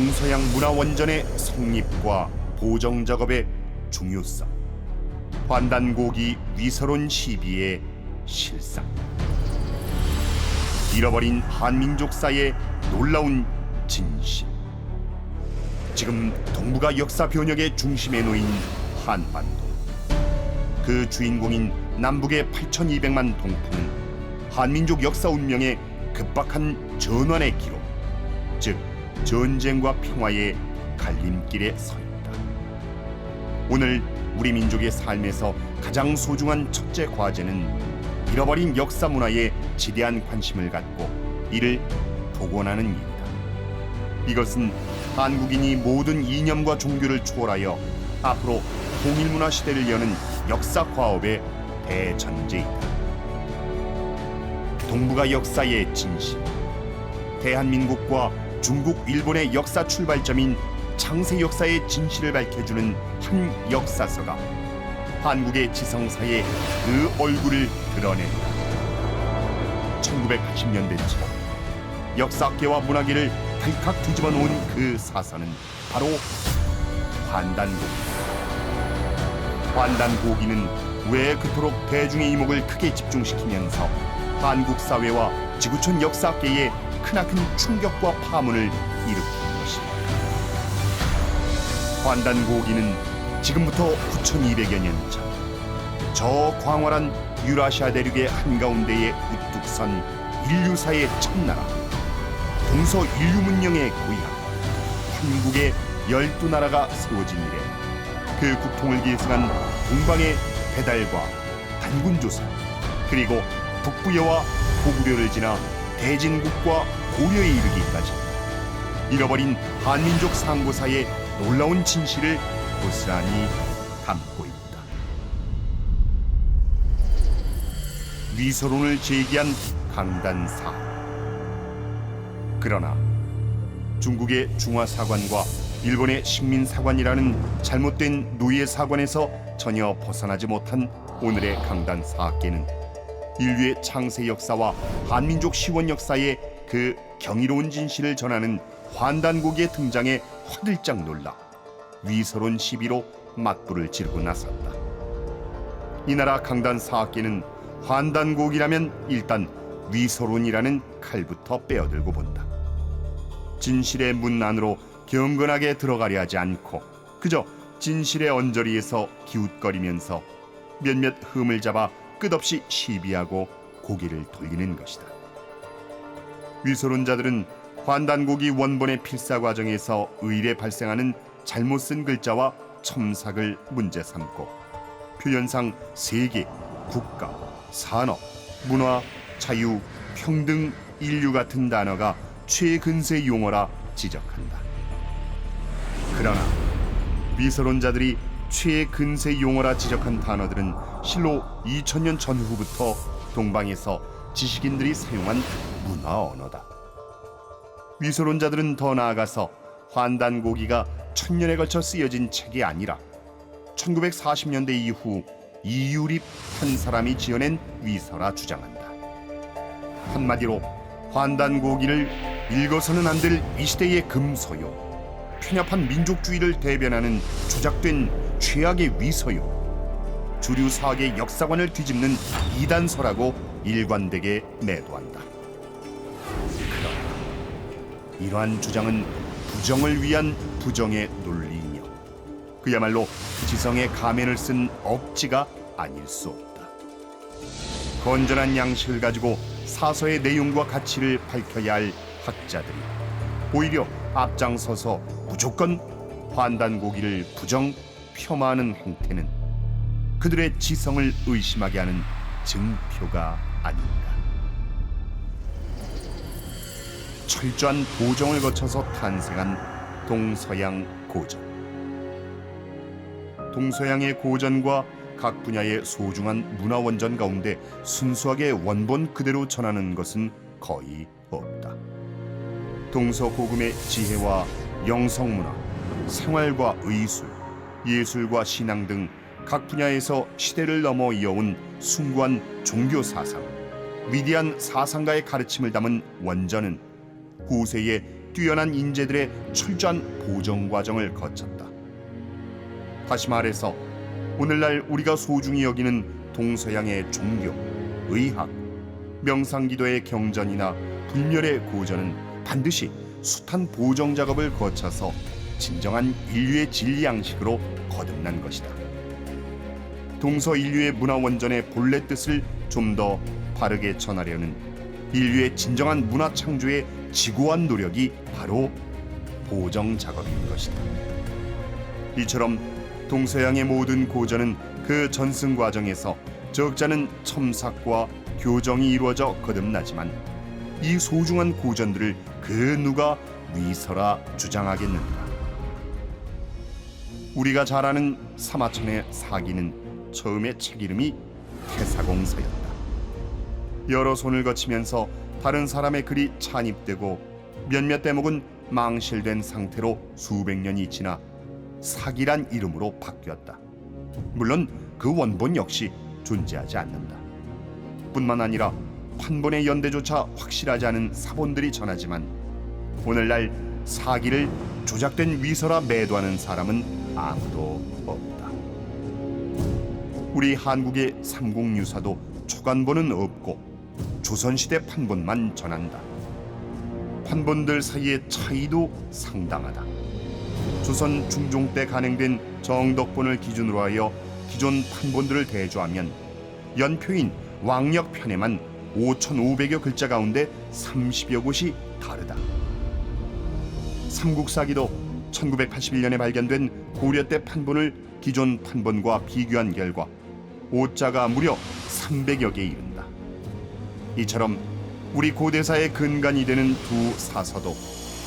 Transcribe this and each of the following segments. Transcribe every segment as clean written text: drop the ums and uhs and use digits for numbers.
동서양 문화원전의 성립과 보정 작업의 중요성, 환단고기 위서론 시비의 실상, 잃어버린 한민족사의 놀라운 진실. 지금 동북아 역사 변혁의 중심에 놓인 한반도. 그 주인공인 남북의 8,200만 동포는 한민족 역사 운명의 급박한 전환의 기록, 즉 전쟁과 평화의 갈림길에 서 있다. 오늘 우리 민족의 삶에서 가장 소중한 첫째 과제는 잃어버린 역사 문화에 지대한 관심을 갖고 이를 복원하는 일이다. 이것은 한국인이 모든 이념과 종교를 초월하여 앞으로 통일문화 시대를 여는 역사 과업의 대전제이다. 동북아 역사의 진실, 대한민국과 중국, 일본의 역사 출발점인 창세 역사의 진실을 밝혀주는 한 역사서가 한국의 지성사의 그 얼굴을 드러낸다. 1980년대 초 역사학계와 문화계를 발칵 뒤집어 놓은 그 사서는 바로 환단고기다. 환단고기는 왜 그토록 대중의 이목을 크게 집중시키면서 한국 사회와 지구촌 역사계에 크나큰 충격과 파문을 일으킨 것입니다. 환단고기는 지금부터 9,200여 년 전, 저 광활한 유라시아 대륙의 한가운데에 우뚝 선 인류사의 첫나라, 동서 인류 문명의 고향, 한국의 12나라가 세워진 이래 그 국통을 계승한 동방의 배달과 단군조선, 그리고 북부여와 고구려를 지나 대진국과 고려에 이르기까지 잃어버린 한민족 상고사의 놀라운 진실을 고스란히 담고 있다. 위서론을 제기한 강단사. 그러나 중국의 중화사관과 일본의 식민사관이라는 잘못된 노예사관에서 전혀 벗어나지 못한 오늘의 강단사학계는 인류의 창세 역사와 한민족 시원 역사의 그 경이로운 진실을 전하는 환단고기의 등장에 화들짝 놀라 위서론 시비로 맞불을 지르고 나섰다. 이 나라 강단사학계는 환단고기라면 일단 위서론이라는 칼부터 빼어들고 본다. 진실의 문 안으로 경건하게 들어가려 하지 않고 그저 진실의 언저리에서 기웃거리면서 몇몇 흠을 잡아 끝없이 시비하고 고개를 돌리는 것이다. 위서론자들은 환단고기 원본의 필사 과정에서 의례 발생하는 잘못 쓴 글자와 첨삭을 문제 삼고 표현상 세계, 국가, 산업, 문화, 자유, 평등, 인류 같은 단어가 최근세 용어라 지적한다. 그러나 위서론자들이 최근세 용어라 지적한 단어들은 실로 2000년 전후부터 동방에서 지식인들이 사용한 문화 언어다. 위서론자들은 더 나아가서 환단고기가 1000년에 걸쳐 쓰여진 책이 아니라 1940년대 이후 이유립 한 사람이 지어낸 위서라 주장한다. 한마디로 환단고기를 읽어서는 안 될 이 시대의 금서요, 편협한 민족주의를 대변하는 조작된 최악의 위서요, 주류 사학의 역사관을 뒤집는 이단서라고 일관되게 매도한다. 그러나 이러한 주장은 부정을 위한 부정의 논리이며 그야말로 지성의 가면을 쓴 억지가 아닐 수 없다. 건전한 양식을 가지고 사서의 내용과 가치를 밝혀야 할 학자들이 오히려 앞장서서 무조건 환단고기를 부정, 폄하하는 행태는 그들의 지성을 의심하게 하는 증표가 아닌가. 철저한 보정을 거쳐서 탄생한 동서양 고전. 동서양의 고전과 각 분야의 소중한 문화원전 가운데 순수하게 원본 그대로 전하는 것은 거의 없다. 동서고금의 지혜와 영성문화, 생활과 의술, 예술과 신앙 등 각 분야에서 시대를 넘어 이어온 숭고한 종교사상, 위대한 사상가의 가르침을 담은 원전은 후세의 뛰어난 인재들의 철저한 보정 과정을 거쳤다. 다시 말해서 오늘날 우리가 소중히 여기는 동서양의 종교, 의학, 명상기도의 경전이나 불멸의 고전은 반드시 숱한 보정 작업을 거쳐서 진정한 인류의 진리 양식으로 거듭난 것이다. 동서 인류의 문화 원전의 본래 뜻을 좀 더 바르게 전하려는 인류의 진정한 문화 창조의 지고한 노력이 바로 보정 작업인 것이다. 이처럼 동서양의 모든 고전은 그 전승 과정에서 적잖은 첨삭과 교정이 이루어져 거듭나지만 이 소중한 고전들을 그 누가 위서라 주장하겠는가? 우리가 잘 아는 사마천의 사기는 처음에 책 이름이 태사공서였다. 여러 손을 거치면서 다른 사람의 글이 찬입되고 몇몇 대목은 망실된 상태로 수백 년이 지나 사기란 이름으로 바뀌었다. 물론 그 원본 역시 존재하지 않는다. 뿐만 아니라 판본의 연대조차 확실하지 않은 사본들이 전하지만 오늘날 사기를 조작된 위서라 매도하는 사람은 아무도 없다. 우리 한국의 삼국유사도 초간본은 없고 조선시대 판본만 전한다. 판본들 사이의 차이도 상당하다. 조선 중종 때 간행된 정덕본을 기준으로 하여 기존 판본들을 대조하면 연표인 왕역편에만 5,500여 글자 가운데 30여 곳이 다르다. 삼국사기도 1981년에 발견된 고려 때 판본을 기존 판본과 비교한 결과 오자가 무려 300여 개 이른다. 이처럼 우리 고대사의 근간이 되는 두 사서도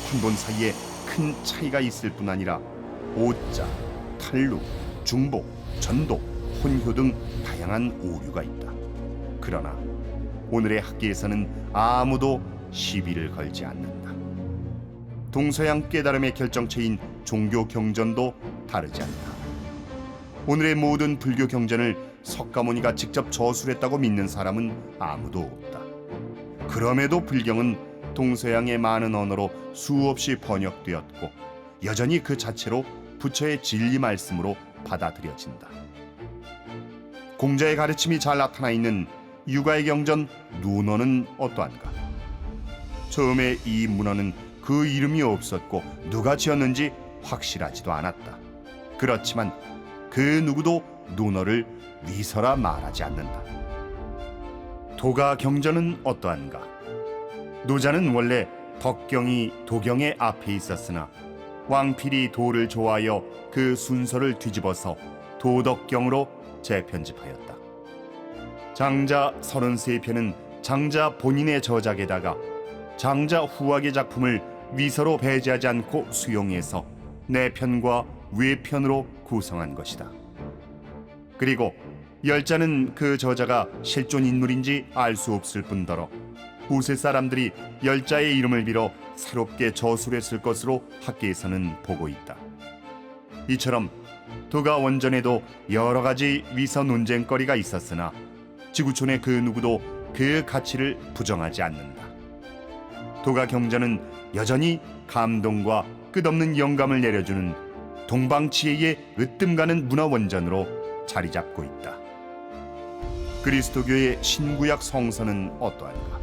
판본 사이에 큰 차이가 있을 뿐 아니라 오자, 탈루, 중복, 전독, 혼효 등 다양한 오류가 있다. 그러나 오늘의 학계에서는 아무도 시비를 걸지 않는다. 동서양 깨달음의 결정체인 종교 경전도 다르지 않다. 오늘의 모든 불교 경전을 석가모니가 직접 저술했다고 믿는 사람은 아무도 없다. 그럼에도 불경은 동서양의 많은 언어로 수없이 번역되었고 여전히 그 자체로 부처의 진리 말씀으로 받아들여진다. 공자의 가르침이 잘 나타나 있는 유가의 경전 누너는 어떠한가? 처음에 이 문어는 그 이름이 없었고 누가 지었는지 확실하지도 않았다. 그렇지만 그 누구도 누너를 위서라 말하지 않는다. 도가 경전은 어떠한가? 노자는 원래 덕경이 도경의 앞에 있었으나 왕필이 도를 좋아하여 그 순서를 뒤집어서 도덕경으로 재편집하였다. 장자 33편은 장자 본인의 저작에다가 장자 후학의 작품을 위서로 배제하지 않고 수용해서 내편과 외편으로 구성한 것이다. 그리고 열자는 그 저자가 실존 인물인지 알 수 없을 뿐더러 후세 사람들이 열자의 이름을 빌어 새롭게 저술했을 것으로 학계에서는 보고 있다. 이처럼 도가 원전에도 여러 가지 위서 논쟁거리가 있었으나 지구촌의 그 누구도 그 가치를 부정하지 않는다. 도가 경전은 여전히 감동과 끝없는 영감을 내려주는 동방치해의 으뜸가는 문화 원전으로 자리 잡고 있다. 그리스도교의 신구약 성서는 어떠한가?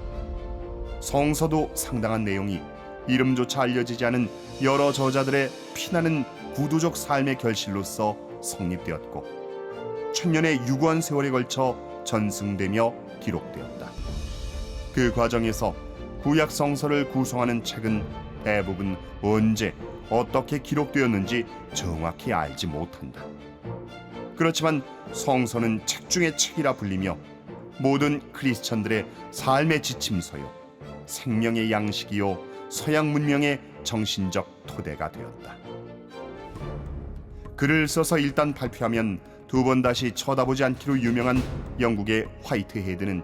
성서도 상당한 내용이 이름조차 알려지지 않은 여러 저자들의 피나는 구도적 삶의 결실로서 성립되었고 천년의 유구한 세월에 걸쳐 전승되며 기록되었다. 그 과정에서 구약 성서를 구성하는 책은 대부분 언제 어떻게 기록되었는지 정확히 알지 못한다. 그렇지만 성서는 책 중의 책이라 불리며 모든 크리스천들의 삶의 지침서요, 생명의 양식이요, 서양 문명의 정신적 토대가 되었다. 글을 써서 일단 발표하면 두 번 다시 쳐다보지 않기로 유명한 영국의 화이트헤드는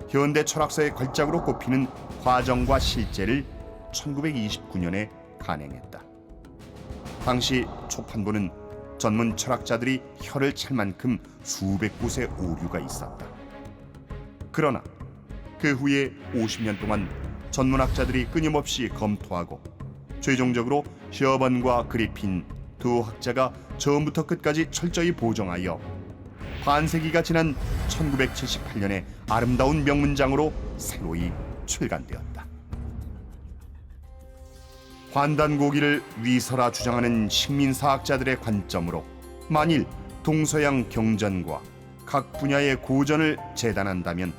현대 철학사의 걸작으로 꼽히는 과정과 실제를 1929년에 간행했다. 당시 초판본은 전문 철학자들이 혀를 찰 만큼 수백 곳의 오류가 있었다. 그러나 그 후에 50년 동안 전문학자들이 끊임없이 검토하고 최종적으로 셔번과 그리핀 두 학자가 처음부터 끝까지 철저히 보정하여 반세기가 지난 1978년에 아름다운 명문장으로 새로이 출간되었다. 환단고기를 위서라 주장하는 식민사학자들의 관점으로 만일 동서양 경전과 각 분야의 고전을 재단한다면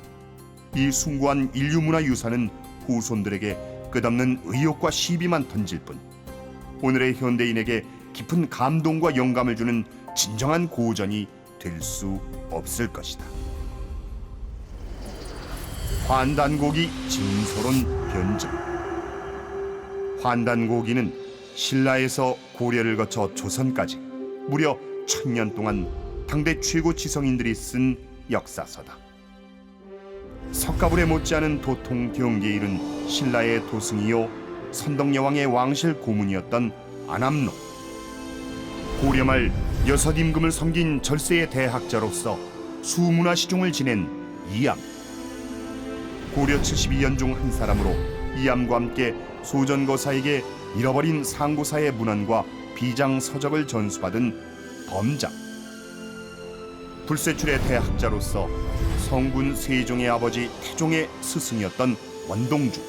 이 숭고한 인류문화 유산은 후손들에게 끝없는 의욕과 시비만 던질 뿐 오늘의 현대인에게 깊은 감동과 영감을 주는 진정한 고전이 될 수 없을 것이다. 환단고기 진서론 변증. 환단고기는 신라에서 고려를 거쳐 조선까지 무려 1000년 동안 당대 최고 지성인들이 쓴 역사서다. 석가불에 못지않은 도통 경계에 이른 신라의 도승이요 선덕여왕의 왕실 고문이었던 안암록, 고려 말 6임금을 섬긴 절세의 대학자로서 수문화 시종을 지낸 이암, 고려 72연 중 한 사람으로 이암과 함께 소전거사에게 잃어버린 상고사의 문헌과 비장 서적을 전수받은 범장, 불세출의 대학자로서 성군 세종의 아버지 태종의 스승이었던 원동주,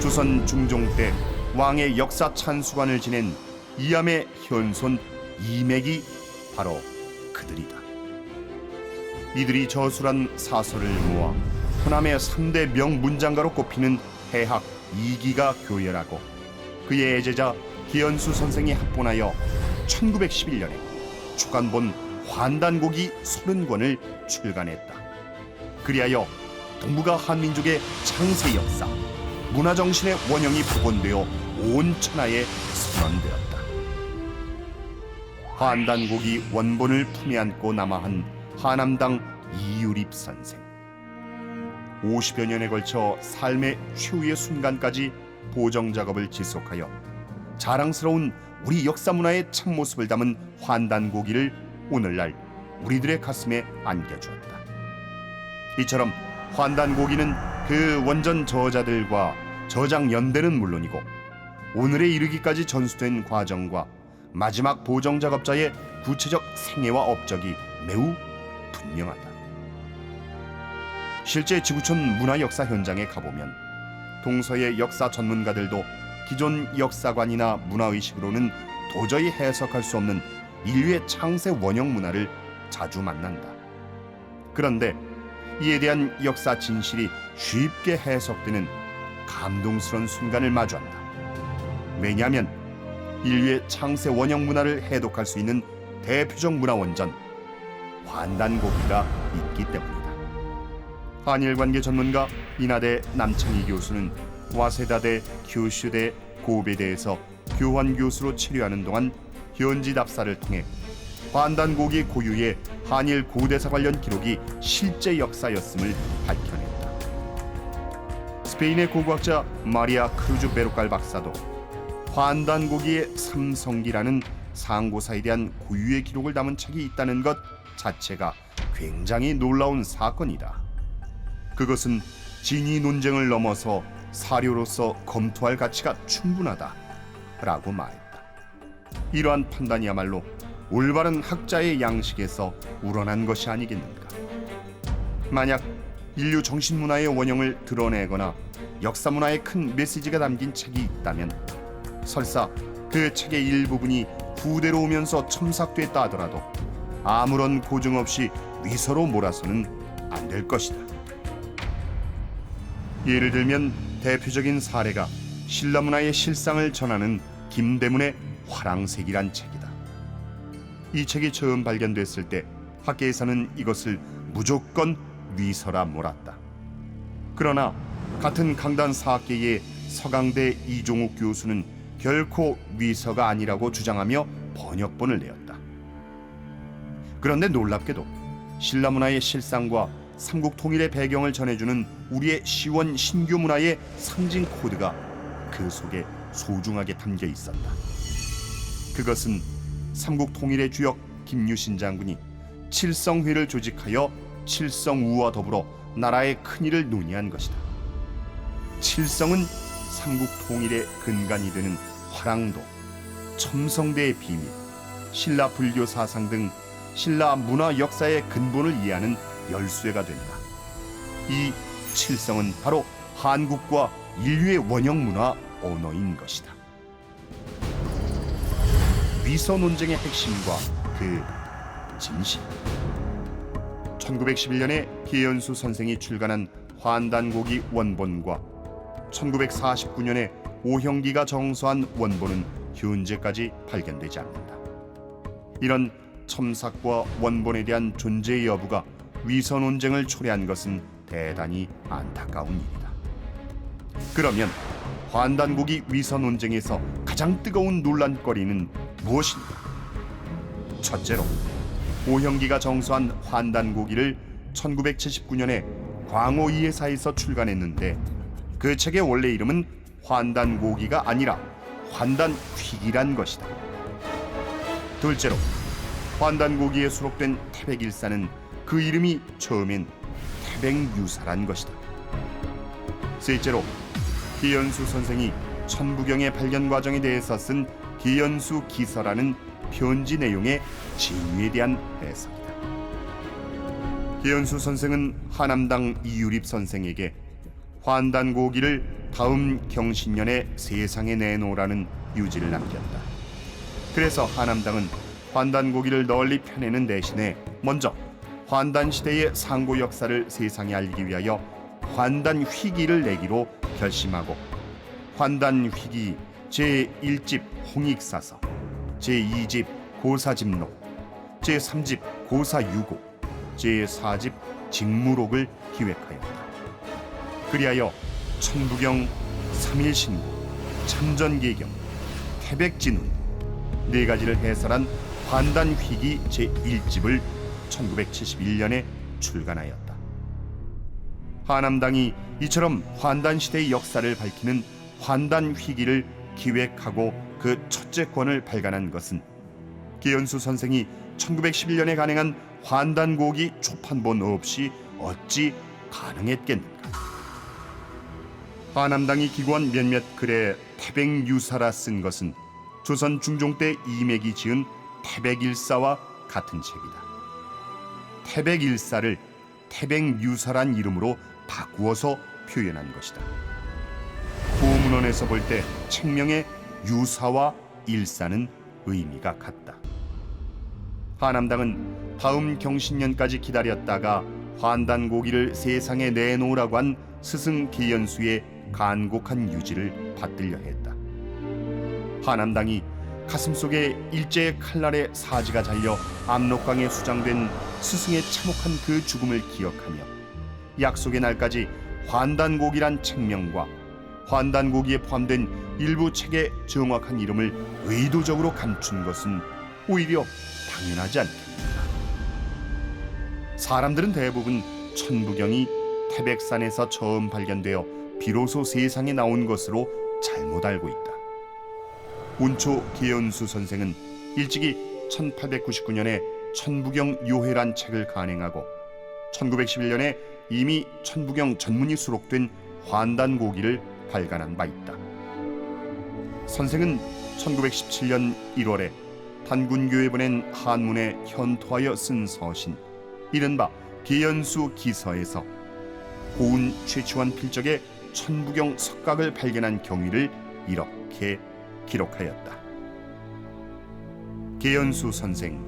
조선 중종 때 왕의 역사 찬수관을 지낸 이암의 현손 이맥이 바로 그들이다. 이들이 저술한 사설을 모아 호남의 3대 명문장가로 꼽히는 해학 이기가 교열하고 그의 애제자 기현수 선생이 합본하여 1911년에 초간본 환단고기 30권을 출간했다. 그리하여 동북아 한민족의 창세 역사, 문화정신의 원형이 복원되어 온 천하에 선언되었다. 환단고기 원본을 품에 안고 남아한 하남당 이유립 선생. 50여 년에 걸쳐 삶의 최후의 순간까지 보정 작업을 지속하여 자랑스러운 우리 역사 문화의 참모습을 담은 환단고기를 오늘날 우리들의 가슴에 안겨주었다. 이처럼 환단고기는 그 원전 저자들과 저작 연대는 물론이고 오늘에 이르기까지 전수된 과정과 마지막 보정 작업자의 구체적 생애와 업적이 매우 분명하다. 실제 지구촌 문화 역사 현장에 가보면 동서의 역사 전문가들도 기존 역사관이나 문화의식으로는 도저히 해석할 수 없는 인류의 창세 원형 문화를 자주 만난다. 그런데 이에 대한 역사 진실이 쉽게 해석되는 감동스러운 순간을 마주한다. 왜냐하면 인류의 창세 원형 문화를 해독할 수 있는 대표적 문화 원전 환단고기가 있기 때문이다. 한일관계 전문가 인하대 남창희 교수는 와세다대, 규슈대, 고베대에서 교환 교수로 체류하는 동안 현지 답사를 통해 환단고기 고유의 한일 고대사 관련 기록이 실제 역사였음을 밝혀냈다. 스페인의 고고학자 마리아 크루즈 베로칼 박사도 환단고기의 삼성기라는 상고사에 대한 고유의 기록을 담은 책이 있다는 것 자체가 굉장히 놀라운 사건이다. 그것은 진위 논쟁을 넘어서 사료로서 검토할 가치가 충분하다라고 말했다. 이러한 판단이야말로 올바른 학자의 양식에서 우러난 것이 아니겠는가. 만약 인류 정신문화의 원형을 드러내거나 역사문화의 큰 메시지가 담긴 책이 있다면 설사 그 책의 일부분이 후대로 오면서 첨삭됐다 하더라도 아무런 고증 없이 위서로 몰아서는 안 될 것이다. 예를 들면 대표적인 사례가 신라문화의 실상을 전하는 김대문의 화랑색이란 책이다. 이 책이 처음 발견됐을 때 학계에서는 이것을 무조건 위서라 몰았다. 그러나 같은 강단사학계의 서강대 이종욱 교수는 결코 위서가 아니라고 주장하며 번역본을 내었다. 그런데 놀랍게도 신라문화의 실상과 삼국통일의 배경을 전해주는 우리의 시원 신규 문화의 상징 코드가 그 속에 소중하게 담겨 있었다. 그것은 삼국통일의 주역 김유신 장군이 칠성회를 조직하여 칠성우와 더불어 나라의 큰일을 논의한 것이다. 칠성은 삼국 통일의 근간이 되는 화랑도, 첨성대의 비밀, 신라 불교 사상 등 신라 문화 역사의 근본을 이해하는 열쇠가 된다. 이 칠성은 바로 한국과 인류의 원형 문화 언어인 것이다. 위서 논쟁의 핵심과 그 진실. 1911년에 기현수 선생이 출간한 환단고기 원본과 1949년에 오형기가 정서한 원본은 현재까지 발견되지 않는다. 이런 첨삭과 원본에 대한 존재 여부가 위서 논쟁을 초래한 것은 대단히 안타까운 일이다. 그러면 환단고기 위서 논쟁에서 가장 뜨거운 논란거리는 무엇인가? 첫째로, 오형기가 정서한 환단고기를 1979년에 광오이해사에서 출간했는데 그 책의 원래 이름은 환단고기가 아니라 환단휘기란 것이다. 둘째로, 환단고기에 수록된 태백일사는 그 이름이 처음엔 태백유사란 것이다. 셋째로, 기현수 선생이 천부경의 발견 과정에 대해서 쓴 기현수 기서라는 편지 내용의 진위에 대한 해석이다. 기현수 선생은 하남당 이유립 선생에게 환단고기를 다음 경신년에 세상에 내놓으라는 유지를 남겼다. 그래서 하남당은 환단고기를 널리 펴내는 대신에 먼저 환단시대의 상고 역사를 세상에 알리기 위하여 환단휘기를 내기로 결심하고 환단휘기 제1집 홍익사서, 제2집 고사집록, 제3집 고사유고, 제4집 직무록을 기획하였다. 그리하여 천부경, 삼일신고, 참전계경, 태백진운 네 가지를 해설한 환단휘기 제1집을 1971년에 출간하였다. 하남당이 이처럼 환단시대의 역사를 밝히는 환단휘기를 기획하고 그 첫째 권을 발간한 것은 기현수 선생이 1911년에 간행한 환단고기 초판본 없이 어찌 가능했겠는가? 하남당이 기고한 몇몇 글에 태백유사라 쓴 것은 조선 중종 때 이맥이 지은 태백일사와 같은 책이다. 태백일사를 태백유사란 이름으로 바꾸어서 표현한 것이다. 고문원에서 볼 때 책명의 유사와 일사는 의미가 같다. 하남당은 다음 경신년까지 기다렸다가 환단고기를 세상에 내놓으라고 한 스승 기현수의 간곡한 유지를 받들려 했다. 하남당이 가슴속에 일제의 칼날에 사지가 잘려 압록강에 수장된 스승의 참혹한 그 죽음을 기억하며 약속의 날까지 환단고기란 책명과 환단고기에 포함된 일부 책의 정확한 이름을 의도적으로 감춘 것은 오히려 당연하지 않겠는가? 사람들은 대부분 천부경이 태백산에서 처음 발견되어 비로소 세상에 나온 것으로 잘못 알고 있다. 운초 기현수 선생은 일찍이 1899년에 천부경 요회란 책을 간행하고 1911년에 이미 천부경 전문이 수록된 환단고기를 발간한 바 있다. 선생은 1917년 1월에 단군교에 보낸 한문에 현토하여 쓴 서신 이른바 기현수 기서에서 고운 최치환 필적에 천부경 석각을 발견한 경위를 이렇게 기록하였다. 기현수 선생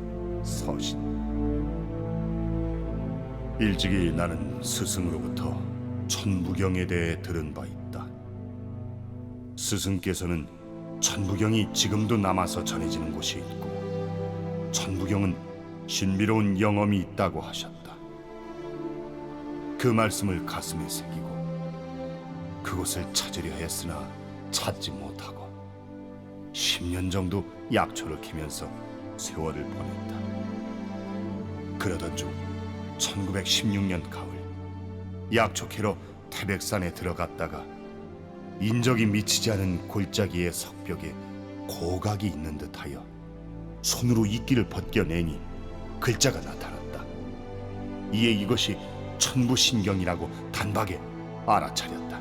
서신. 일찍이 나는 스승으로부터 천부경에 대해 들은 바 있다. 스승께서는 천부경이 지금도 남아서 전해지는 곳이 있고 천부경은 신비로운 영험이 있다고 하셨다. 그 말씀을 가슴에 새기고 그곳을 찾으려 했으나 찾지 못하고 10년 정도 약초를 캐면서 세월을 보냈다. 그러던 중 1916년 가을 약초 캐러 태백산에 들어갔다가 인적이 미치지 않은 골짜기의 석벽에 고각이 있는 듯하여 손으로 이끼를 벗겨내니 글자가 나타났다. 이에 이것이 천부신경이라고 단박에 알아차렸다.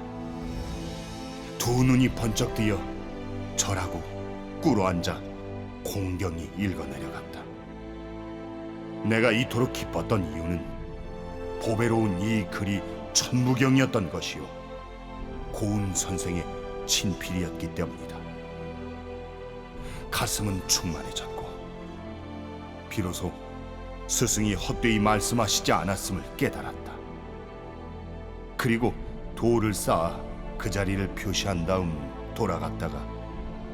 두 눈이 번쩍 뜨여 절하고 꿇어앉아 공경이 읽어내려갔다. 내가 이토록 기뻤던 이유는 보배로운 이 글이 천부경이었던 것이요 고운 선생의 친필이었기 때문이다. 가슴은 충만해졌고 비로소 스승이 헛되이 말씀하시지 않았음을 깨달았다. 그리고 돌을 쌓아 그 자리를 표시한 다음 돌아갔다가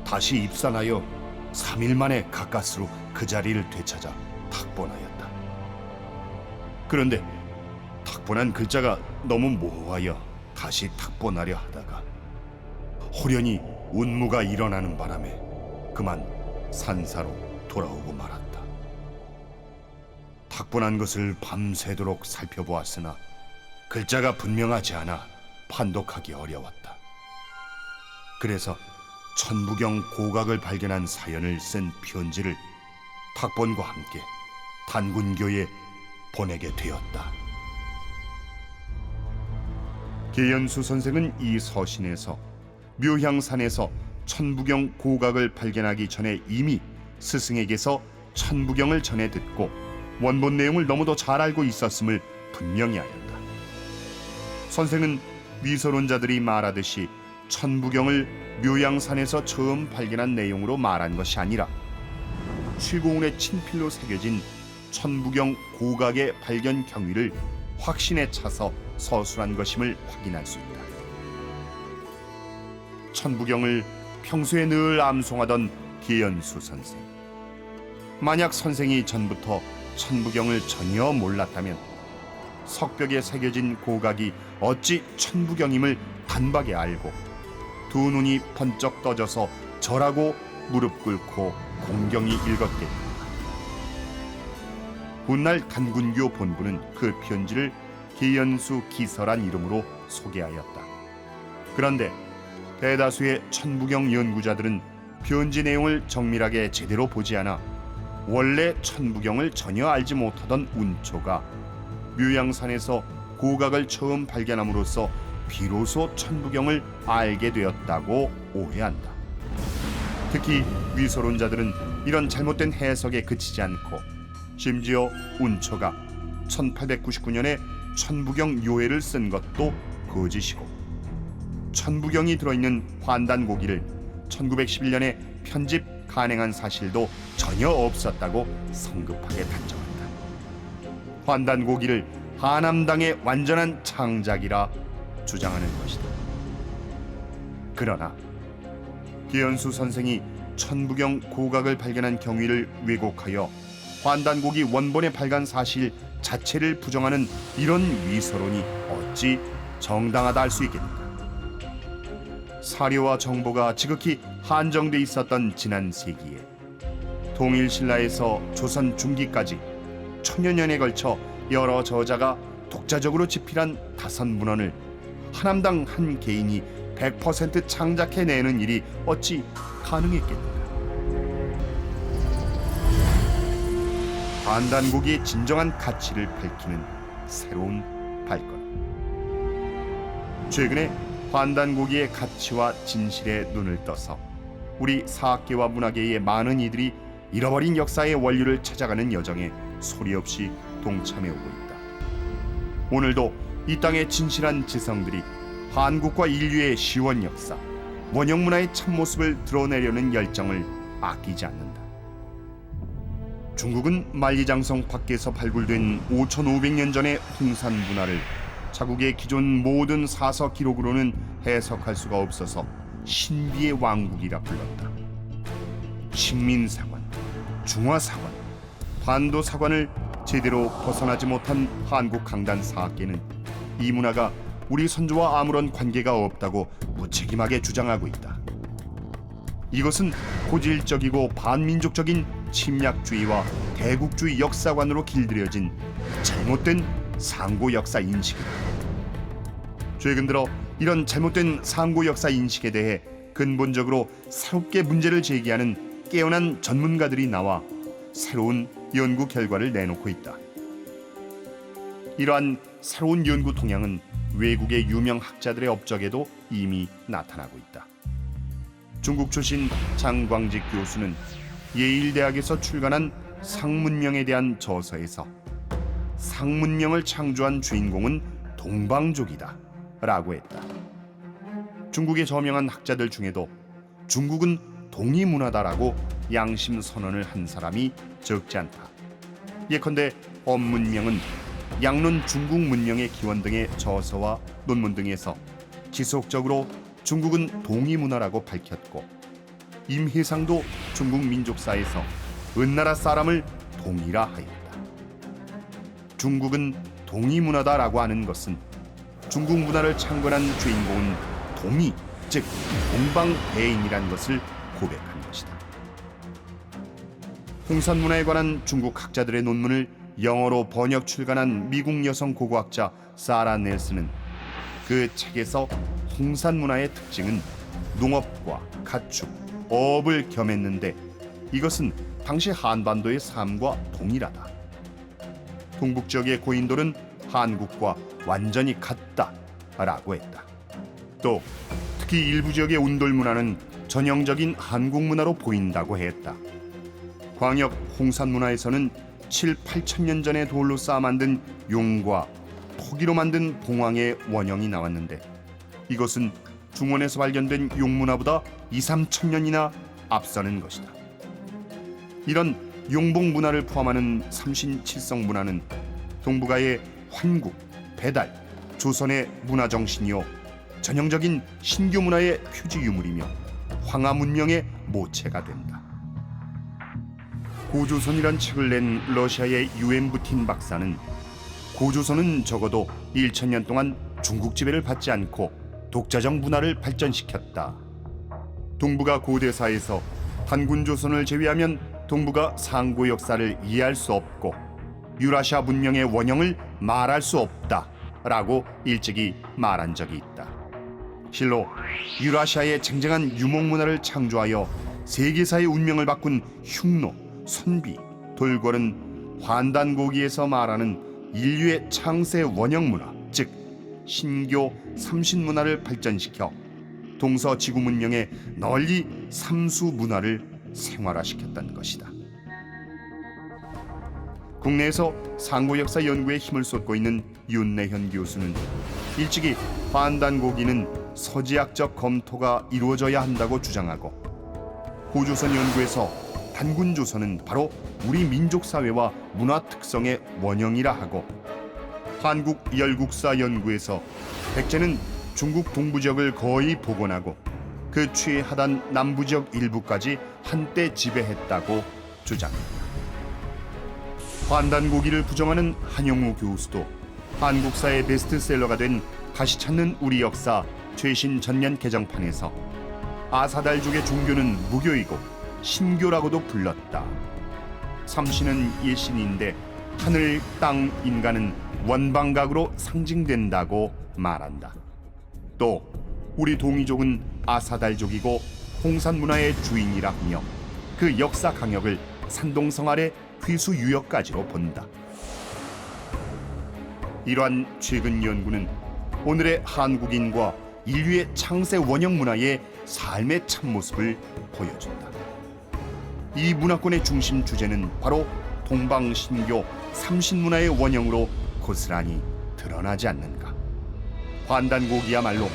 다시 입산하여 3일 만에 가까스로 그 자리를 되찾아 탁본하였다. 그런데 탁본한 글자가 너무 모호하여 다시 탁본하려 하다가 호련히 운무가 일어나는 바람에 그만 산사로 돌아오고 말았다. 탁본한 것을 밤새도록 살펴보았으나 글자가 분명하지 않아 판독하기 어려웠다. 그래서 천부경 고각을 발견한 사연을 쓴 편지를 탁본과 함께 단군교에 보내게 되었다. 계연수 선생은 이 서신에서 묘향산에서 천부경 고각을 발견하기 전에 이미 스승에게서 천부경을 전해 듣고 원본 내용을 너무도 잘 알고 있었음을 분명히 하였다. 선생은 위서론자들이 말하듯이 천부경을 묘향산에서 처음 발견한 내용으로 말한 것이 아니라 최고운의 친필로 새겨진 천부경 고각의 발견 경위를 확신에 차서 서술한 것임을 확인할 수 있다. 천부경을 평소에 늘 암송하던 계연수 선생. 만약 선생이 전부터 천부경을 전혀 몰랐다면 석벽에 새겨진 고각이 어찌 천부경임을 단박에 알고 두 눈이 번쩍 떠져서 절하고 무릎 꿇고 공경이 읽었겠는가. 훗날 단군교 본부는 그 편지를 계연수 기서란 이름으로 소개하였다. 그런데 대다수의 천부경 연구자들은 편지 내용을 정밀하게 제대로 보지 않아 원래 천부경을 전혀 알지 못하던 운초가 묘향산에서 고각을 처음 발견함으로써 비로소 천부경을 알게 되었다고 오해한다. 특히 위서론자들은 이런 잘못된 해석에 그치지 않고 심지어 운초가 1899년에 천부경 요해를 쓴 것도 거짓이고 천부경이 들어있는 환단고기를 1911년에 편집 간행한 사실도 전혀 없었다고 성급하게 단정한다. 환단고기를 하남당의 완전한 창작이라 주장하는 것이다. 그러나 계연수 선생이 천부경 고각을 발견한 경위를 왜곡하여 환단고기 원본의 발간 사실 자체를 부정하는 이런 위서론이 어찌 정당하다 할 수 있겠는가. 사료와 정보가 지극히 한정돼 있었던 지난 세기에 통일신라에서 조선 중기까지 천여 년에 걸쳐 여러 저자가 독자적으로 집필한 다선문헌을 하남당 한 개인이 100% 창작해내는 일이 어찌 가능했겠는가. 환단고기의 진정한 가치를 밝히는 새로운 발권. 최근에 환단고기의 가치와 진실에 눈을 떠서 우리 사학계와 문화계의 많은 이들이 잃어버린 역사의 원류를 찾아가는 여정에 소리 없이 동참해오고 있다. 오늘도 이 땅의 진실한 지성들이 한국과 인류의 시원 역사, 원형문화의 참모습을 드러내려는 열정을 아끼지 않는다. 중국은 만리장성 밖에서 발굴된 5,500년 전의 홍산 문화를 자국의 기존 모든 사서 기록으로는 해석할 수가 없어서 신비의 왕국이라 불렀다. 식민사관, 중화사관, 반도사관을 제대로 벗어나지 못한 한국 강단 사학계는 이 문화가 우리 선조와 아무런 관계가 없다고 무책임하게 주장하고 있다. 이것은 고질적이고 반민족적인 침략주의와 대국주의 역사관으로 길들여진 잘못된 상고 역사 인식이다. 최근 들어 이런 잘못된 상고 역사 인식에 대해 근본적으로 새롭게 문제를 제기하는 깨어난 전문가들이 나와 새로운 연구 결과를 내놓고 있다. 이러한 새로운 연구 동향은 외국의 유명 학자들의 업적에도 이미 나타나고 있다. 중국 출신 장광직 교수는 예일대학에서 출간한 상문명에 대한 저서에서 상문명을 창조한 주인공은 동방족이다 라고 했다. 중국의 저명한 학자들 중에도 중국은 동이문화다라고 양심 선언을 한 사람이 적지 않다. 예컨대 엄문명은 양론 중국 문명의 기원 등의 저서와 논문 등에서 지속적으로 중국은 동이문화라고 밝혔고, 임혜상도 중국 민족사에서 은나라 사람을 동이라 하였다. 중국은 동이문화다라고 하는 것은 중국 문화를 창건한 주인공은 동이, 즉 동방대인이라는 것을 고백한 것이다. 홍산문화에 관한 중국 학자들의 논문을 영어로 번역 출간한 미국 여성 고고학자 사라 넬슨은 그 책에서 홍산문화의 특징은 농업과 가축, 어업을 겸했는데 이것은 당시 한반도의 삶과 동일하다. 동북 지역의 고인돌은 한국과 완전히 같다라고 했다. 또 특히 일부 지역의 운돌 문화는 전형적인 한국 문화로 보인다고 했다. 광역 홍산 문화에서는 7, 8천 년 전에 돌로 쌓아 만든 용과 토기로 만든 봉황의 원형이 나왔는데 이것은 중원에서 발견된 용 문화보다 2, 3천 년이나 앞서는 것이다. 이런 용봉 문화를 포함하는 삼신칠성 문화는 동북아의 환국, 배달, 조선의 문화 정신이요 전형적인 신교 문화의 표지 유물이며 황하 문명의 모체가 된다. 고조선이란 책을 낸 러시아의 유엔부틴 박사는 고조선은 적어도 1000년 동안 중국 지배를 받지 않고 독자적 문화를 발전시켰다. 동북아 고대사에서 단군조선을 제외하면 동북아 상고 역사를 이해할 수 없고 유라시아 문명의 원형을 말할 수 없다라고 일찍이 말한 적이 있다. 실로 유라시아의 쟁쟁한 유목 문화를 창조하여 세계사의 운명을 바꾼 흉노, 선비, 돌궐은 환단고기에서 말하는 인류의 창세 원형 문화, 즉 신교 삼신 문화를 발전시켜 동서 지구 문명에 널리 삼수 문화를 생활화시켰다는 것이다. 국내에서 상고 역사 연구에 힘을 쏟고 있는 윤내현 교수는 일찍이 환단고기는 서지학적 검토가 이루어져야 한다고 주장하고 고조선 연구에서 단군조선은 바로 우리 민족 사회와 문화 특성의 원형이라 하고 한국 열국사 연구에서 백제는 중국 동부 지역을 거의 복원하고 그 최하단 남부 지역 일부까지 한때 지배했다고 주장합니다. 환단고기를 부정하는 한영우 교수도 한국사의 베스트셀러가 된 다시 찾는 우리 역사 최신 전면 개정판에서 아사달족의 종교는 무교이고 신교라고도 불렀다. 삼신은 예신인데 하늘, 땅, 인간은 원방각으로 상징된다고 말한다. 또 우리 동이족은 아사달족이고 홍산 문화의 주인이라 하며 그 역사 강역을 산동성 아래 귀수 유역까지로 본다. 이러한 최근 연구는 오늘의 한국인과 인류의 창세 원형 문화의 삶의 참모습을 보여준다. 이 문화권의 중심 주제는 바로 동방신교 삼신문화의 원형으로 고스란히 드러나지 않는가. 환단고기야말로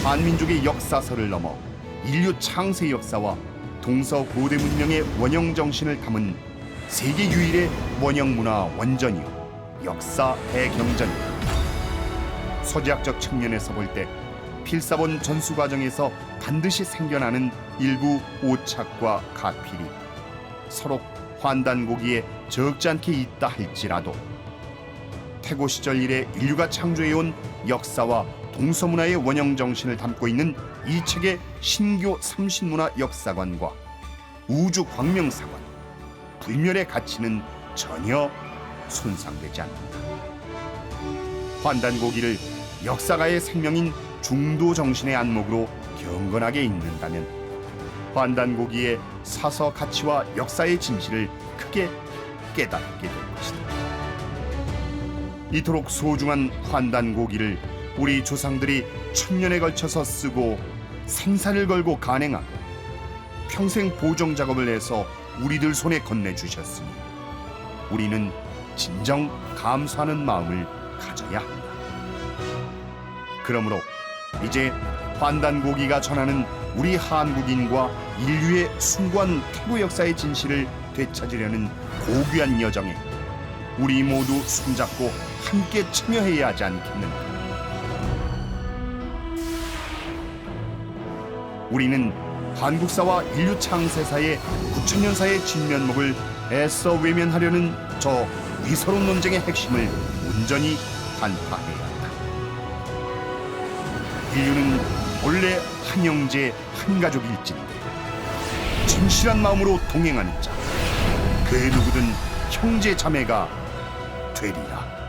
한민족의 역사설을 넘어 인류 창세 역사와 동서 고대 문명의 원형 정신을 담은 세계 유일의 원형 문화 원전이요 역사 대경전이다. 서지학적 측면에서 볼 때 필사본 전수 과정에서 반드시 생겨나는 일부 오착과 가필이 서로 환단고기에 적지 않게 있다 할지라도 태고 시절 이래 인류가 창조해온 역사와 동서문화의 원형 정신을 담고 있는 이 책의 신교 삼신문화 역사관과 우주 광명사관, 불멸의 가치는 전혀 손상되지 않는다. 환단고기를 역사가의 생명인 중도 정신의 안목으로 경건하게 읽는다면 환단고기의 사서 가치와 역사의 진실을 크게 깨닫게 될 것이다. 이토록 소중한 환단고기를 우리 조상들이 천년에 걸쳐서 쓰고 생사를 걸고 간행하고 평생 보정 작업을 해서 우리들 손에 건네주셨으니 우리는 진정 감사하는 마음을 가져야 한다. 그러므로 이제 환단고기가 전하는 우리 한국인과 인류의 숭고한 태고 역사의 진실을 되찾으려는 고귀한 여정에 우리 모두 손잡고 함께 참여해야 하지 않겠는가. 우리는 한국사와 인류 창세사의 9천년사의 진면목을 애써 외면하려는 저 위서로운 논쟁의 핵심을 온전히 간파해야 한다. 인류는 원래 한 형제 한 가족일진데 진실한 마음으로 동행하는 자, 그 누구든 형제 자매가 되리라.